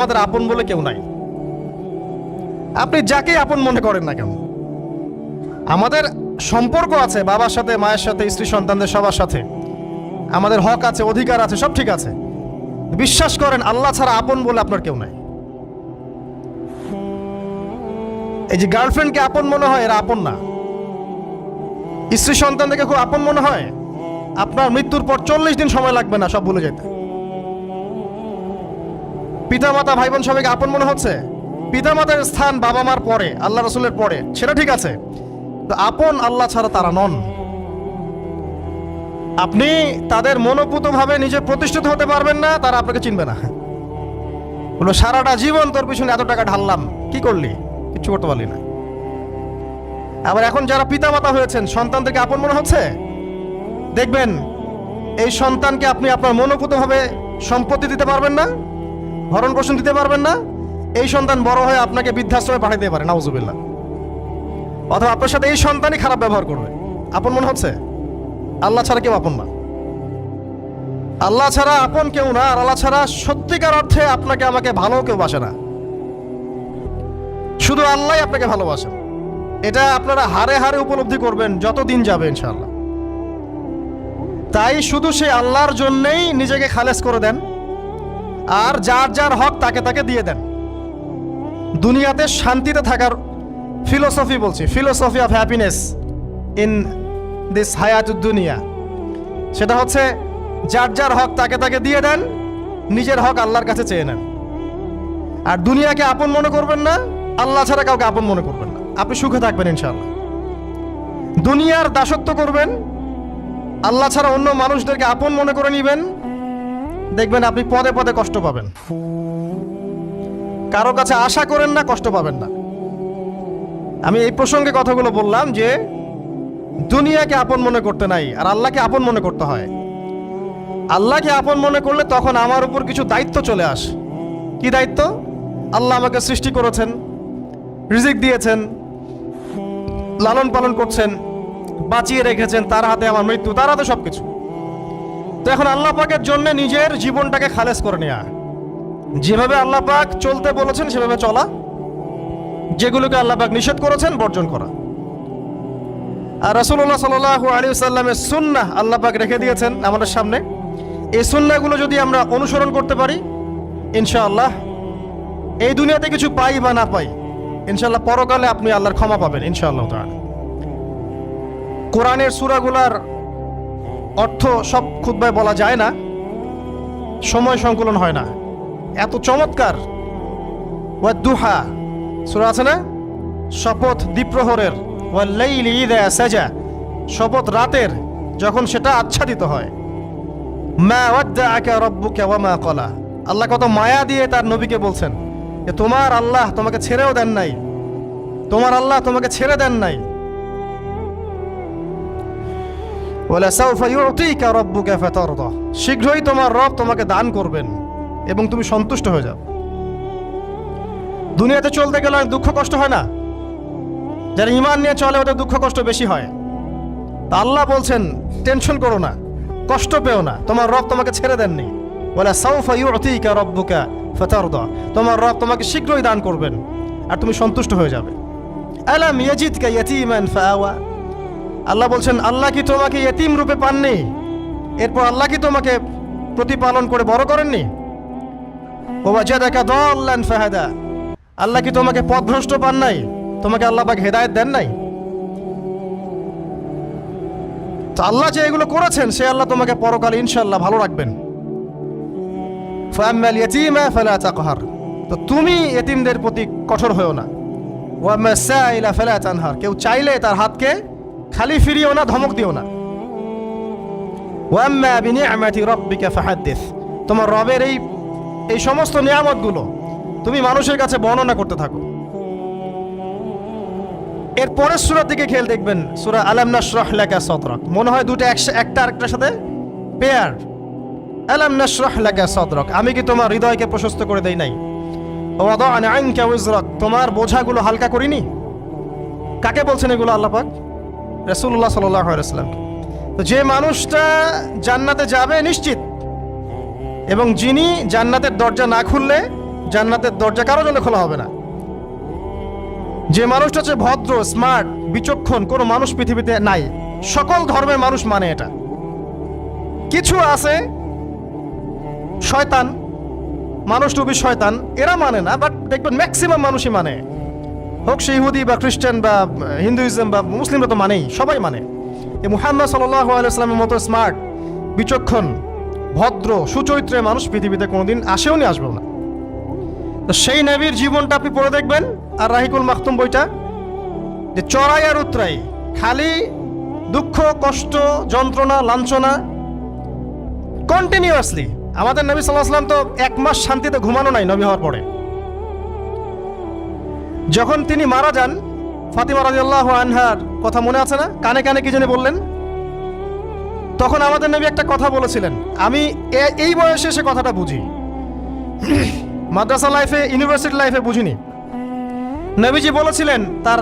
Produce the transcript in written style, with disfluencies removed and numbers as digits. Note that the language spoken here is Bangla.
আমাদের আপন বলে কেউ নাই। আপনি যাকে আপন মনে করেন না কেন, আমাদের সম্পর্ক আছে বাবার সাথে, মায়ের সাথে, স্ত্রী সন্তানদের সবার সাথে, আমাদের হক আছে, অধিকার আছে, সব ঠিক আছে। বিশ্বাস করেন আল্লাহ ছাড়া আপন বলে আপনার কেউ নাই। এই যে গার্লফ্রেন্ডকে আপন মনে হয়, এরা আপন না। স্ত্রী সন্তানদেরকে খুব আপন মনে হয়, আপনার মৃত্যুর পর 40 দিন সময় লাগবে না সব ভুলে যেতে। পিতামাতা, ভাই বোন সবাইকে আপন মনে হচ্ছে। পিতামাতার স্থান বাবা মার পরে, আল্লাহ রসুলের পরে, সেটা ঠিক আছে, তো আপন আল্লাহ ছাড়া তারা নন। আপনি তাদের মনোপুতভাবে নিজে প্রতিষ্ঠিত হতে পারবেন না, তারা আপনাকে চিনবে না। বলবো সারাটা জীবন তোর পিছনে এত টাকা ঢাললাম, কি করলি? কিচ্ছু করতে পারলি না। আবার এখন যারা পিতামাতা হয়েছেন, সন্তানদেরকে আপন মনে হচ্ছে, দেখবেন এই সন্তানকে আপনি আপনার মনোপুতভাবে সম্পত্তি দিতে পারবেন না, ভরণ পোষণ দিতে পারবেন না। এই সন্তান বড় হয়ে আপনাকে বৃদ্ধাশ্রমে পাঠিয়ে দিতে পারে, নাউজুবিল্লাহ। অথবা আপনার সাথে এই সন্তানই খারাপ ব্যবহার করবে। আপন মনে হচ্ছে? আল্লাহ ছাড়া কেউ আপন না। আল্লাহ ছাড়া আপন কেউ না, আর আল্লাহ ছাড়া সত্যিকার অর্থে আপনাকে আমাকে ভালো কেউ বাসে না। শুধু আল্লাহই আপনাকে ভালোবাসেন। এটা আপনারা হারে হারে উপলব্ধি করবেন যত দিন যাবে ইনশাআল্লাহ। তাই শুধু সেই আল্লাহর জন্যেই নিজেকে খালেস করে দেন, আর যার যার হক তাকে তাকে দিয়ে দেন। দুনিয়াতে শান্তিতে থাকার ফিলোসফি বলছি, philosophy of happiness in this হায়াতুদ দুনিয়া, সেটা হচ্ছে যার যার হক তাকে তাকে দিয়ে দেন, নিজের হক আল্লাহর কাছে চেয়ে নেন। আর দুনিয়াকে আপন মনে করবেন না, আল্লাহ ছাড়া কাউকে আপন মনে করবেন না, আপনি সুখে থাকবেন ইনশাআল্লাহ। দুনিয়ার দাসত্ব করবেন, আল্লাহ ছাড়া অন্য মানুষদেরকে আপন মনে করে নেবেন, দেখবেন আপনি পদে পদে কষ্ট পাবেন। কারো কাছে আশা করেন না, কষ্ট পাবেন না। আমি এই প্রসঙ্গে কথাগুলো বললাম যে দুনিয়াকে আপন মনে করতে নাই, আর আল্লাহকে আপন মনে করতে হয়। আল্লাহকে আপন মনে করলে তখন আমার উপর কিছু দায়িত্ব চলে আসে। কি দায়িত্ব? আল্লাহ আমাকে সৃষ্টি করেছেন, রিজিক দিয়েছেন, লালন পালন করছেন, বাঁচিয়ে রেখেছেন, তার হাতে আমার মৃত্যু, তার হাতে সবকিছু। তো এখন আল্লাহ পাকের জন্য নিজের জীবনটাকে খালেস করে নেওয়া, যেভাবে আল্লাহ পাক চলতে বলেছেন সেভাবে চলা, যেগুলোকে আল্লাহ পাক নিষেধ করেছেন বর্জন করা। আর রাসূলুল্লাহ সাল্লাল্লাহু আলাইহি ওয়াসাল্লামের সুন্নাহ আল্লাহ পাক রেখে দিয়েছেন আমাদের সামনে। এই সুন্নাহগুলো যদি আমরা অনুসরণ করতে পারি, ইনশাআল্লাহ এই দুনিয়াতে কিছু পাই বা না পাই, ইনশাআল্লাহ পরকালে আপনি আল্লাহর ক্ষমা পাবেন ইনশাআল্লাহ তাআলা। কোরআনের সূরাগুলার অর্থ সব খুতবায় বলা যায় না, সময় সংকলন হয় না। এত চমৎকার ওয়াদ-দুহা সূরা আছে না, শপথ দ্বিপ্রহরের, ওয়াল-লাইলি ইযা সাজা, শপথ রাতের যখন সেটা আচ্ছাদিত হয়। মা ওয়াদ্দাআকা রাব্বুকা ওয়া মা ক্বালা, আল্লাহ কত মায়া দিয়ে তার নবীকে বলছেন যে তোমার আল্লাহ তোমাকে ছেড়েও দেন নাই, তোমার আল্লাহ তোমাকে ছেড়ে দেন নাই। ওয়ালা সাউফা ইউতিকা রাব্বুকা ফাতারদা, শীঘ্রই তোমার রব তোমাকে দান করবেন এবং তুমি সন্তুষ্ট হয়ে যাও। দুনিয়াতে চলতে গেলে দুঃখ কষ্ট হয় না? যারা ঈমান নিয়ে চলে ওদের দুঃখ কষ্ট বেশি হয়। তা আল্লাহ বলছেন টেনশন করো না, কষ্ট পেও না, তোমার রব তোমাকে ছেড়ে দেননি। ওয়ালা সাউফা ইউতিকা রাব্বুকা ফাতারদা, তোমার রব তোমাকে শীঘ্রই দান করবেন আর তুমি সন্তুষ্ট হয়ে যাবে। আলাম ইয়াজিদকা ইয়াতীমান ফাআওয়া, আল্লাহ বলছেন আল্লাহ কি তোমাকে ইয়েতিম রূপে পাননি, এরপর আল্লাহ কি তোমাকে প্রতিপালন করে বড় করেননি? ওয়াজাদাকা দাল্লান ফাহাদা, আল্লাহ কি তোমাকে পথভ্রষ্ট পান নাই, তোমাকে আল্লাহ পাক হেদায়েত দেন নাই? তো আল্লাহ যে এগুলো করেছেন সে আল্লাহ তোমাকে পরকালে ইনশাআল্লাহ ভালো রাখবেন। ফাআম্মাল ইয়াতীমা ফালা তাকহার, তো তুমি এতিমদের প্রতি কঠোর হয়ো না। ওয়াম্মা সাইলা ফালা তানহার, কেউ চাইলে তার হাতকে খালি ফিরিও না, ধমক দিও না। ওয়াম্মা বিনিআমাতি রাব্বিকা ফাহাদ্দিস, তোমার রবের এই সমস্ত নিয়ামতগুলো তুমি মানুষের কাছে বর্ণনা করতে থাকো। এর পরের সূরার দিকে খেয়াল দেখবেন, সূরা আলাম নাশরাহ লাকা সাদরাক, মনে হয় দুটো একটা আরেকটার সাথে পেয়ার। আলাম নাশরাহ লাকা সাদরাক, আমি কি তোমার হৃদয়কে প্রশস্ত করে দেই নাই? ওয়াদা'না আনকা ওয়িজরাক, তোমার বোঝাগুলো হালকা করিনি? কাকে বলছেন এগুলো আল্লাহ পাক? রাসূলুল্লাহ সাল্লাল্লাহু আলাইহি ওয়াসাল্লাম। তো যে মানুষটা জান্নাতে যাবে নিশ্চিত, এবং যিনি জান্নাতের দরজা না খুললে জান্নাতের দরজা কারোর জন্য খোলা হবে না। যে মানুষটা হচ্ছে ভদ্র, স্মার্ট, বিচক্ষণ, কোনো মানুষ পৃথিবীতে নাই। সকল ধর্মের মানুষ মানে এটা। কিছু আছে শয়তান, মানুষ টুবি শয়তান, এরা মানে না, বাট দেখবেন ম্যাক্সিমাম মানুষই মানে, হোক সে ইহুদি বা খ্রিস্টান বা হিন্দুইজম বা মুসলিমরা তো মানেই, সবাই মানে। এই মুহাম্মদ সাল্লাল্লাহু আলাইহি ওয়াসাল্লামের মতো স্মার্ট, বিচক্ষণ, ভদ্র, সুচরিত্রের মানুষ পৃথিবীতে কোনোদিন আসেও নি, আসবেও না। তো সেই নবীর জীবনটা আপনি পড়ে দেখবেন, আর রাহিকুল মাখতুম বইটা, যে চড়াই আর উতরাই, খালি দুঃখ, কষ্ট, যন্ত্রণা, লাঞ্ছনা, কন্টিনিউয়াসলি। আমাদের নবী সাল্লাল্লাহু আলাইহি ওয়াসাল্লাম তো 1 মাস শান্তিতে ঘুমানো নাই নবী হওয়ার পরে। যখন তিনি মারা যান, ফাতিমা রাদিয়াল্লাহু আনহার কথা মনে আছে না? কানে কানে কি জানি বললেন। তখন আমাদের নবী একটা কথা বলেছিলেন, আমি এই বয়সে সে কথাটা বুঝি, মাদ্রাসা লাইফে, ইউনিভার্সিটি লাইফে বুঝিনি। নবীজি বলেছিলেন তার